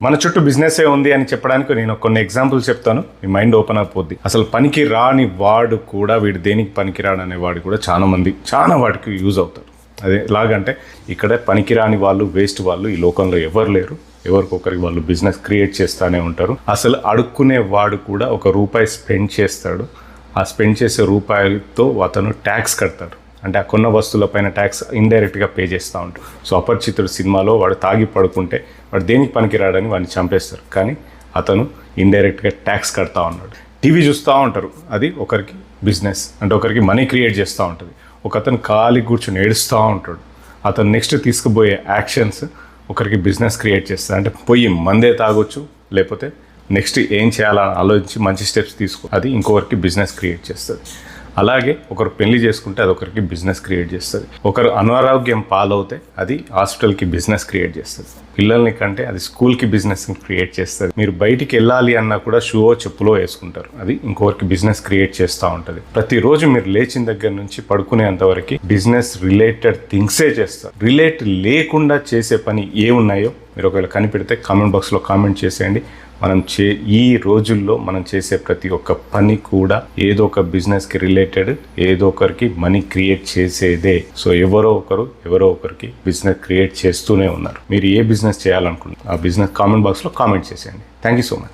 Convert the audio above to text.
మన చుట్టూ బిజినెసే ఉంది అని చెప్పడానికి నేను కొన్ని ఎగ్జాంపుల్స్ చెప్తాను, మీ మైండ్ ఓపెన్ అయిపోద్ది. అసలు పనికి రాని వాడు కూడా వీడు దేనికి పనికిరాడు అనే వాడు కూడా చాలా వాటికి యూజ్ అవుతారు. అదే ఎలాగంటే ఇక్కడ పనికిరాని వాళ్ళు, వేస్ట్ వాళ్ళు ఈ లోకంలో ఎవరు లేరు. ఎవరికొకరికి వాళ్ళు బిజినెస్ క్రియేట్ చేస్తూనే ఉంటారు. అసలు అడుక్కునే వాడు కూడా ₹1 స్పెండ్ చేస్తాడు. ఆ స్పెండ్ చేసే రూపాయలతో అతను ట్యాక్స్ కడతాడు. అంటే ఆ కొన్న వస్తువులపైన ట్యాక్స్ ఇండైరెక్ట్గా పే చేస్తూ ఉంటారు. సో అపరిచితుడు సినిమాలో వాడు తాగి పడుకుంటే వాడు దేనికి పనికిరాడని వాడిని చంపేస్తారు, కానీ అతను ఇండైరెక్ట్గా ట్యాక్స్ కడతా ఉన్నాడు. టీవీ చూస్తూ ఉంటారు, అది ఒకరికి బిజినెస్, అంటే ఒకరికి మనీ క్రియేట్ చేస్తూ ఉంటుంది. ఒక అతను ఖాళీ కూర్చొని ఏడుస్తూ ఉంటాడు, అతను నెక్స్ట్ తీసుకుపోయే యాక్షన్స్ ఒకరికి బిజినెస్ క్రియేట్ చేస్తుంది. అంటే పోయి మందే తాగొచ్చు, లేకపోతే నెక్స్ట్ ఏం చేయాలని ఆలోచించి మంచి స్టెప్స్ తీసుకో, అది ఇంకొకరికి బిజినెస్ క్రియేట్ చేస్తుంది. అలాగే ఒకరు పెళ్లి చేసుకుంటే అది ఒకరికి బిజినెస్ క్రియేట్ చేస్తుంది. ఒకరు అనారోగ్యం పాలవుతే అది హాస్పిటల్కి బిజినెస్ క్రియేట్ చేస్తుంది. పిల్లల్ని కంటే అది స్కూల్కి బిజినెస్ క్రియేట్ చేస్తుంది. మీరు బయటికి వెళ్ళాలి అన్నా కూడా షూ చెప్పులో వేసుకుంటారు, అది ఇంకొకరికి బిజినెస్ క్రియేట్ చేస్తూ ఉంటుంది. ప్రతిరోజు మీరు లేచిన దగ్గర నుంచి పడుకునేంత వరకు బిజినెస్ రిలేటెడ్ థింగ్సే చేస్తారు. రిలేట్ లేకుండా చేసే పని ఏ ఉన్నాయో మీరు ఒకవేళ కనిపెడితే కామెంట్ బాక్స్లో కామెంట్ చేసేయండి. ఈ రోజుల్లో మనం చేసే ప్రతి ఒక్క పని కూడా ఏదో ఒక బిజినెస్కి రిలేటెడ్, ఏదో ఒకరికి మనీ క్రియేట్ చేసేదే. సో ఎవరో ఒకరికి బిజినెస్ క్రియేట్ చేస్తూనే ఉన్నారు. మీరు ఏ బిజినెస్ చేయాలనుకుంటున్నారు ఆ బిజినెస్ కామెంట్ బాక్స్లో కామెంట్ చేసేయండి. Thank you so much.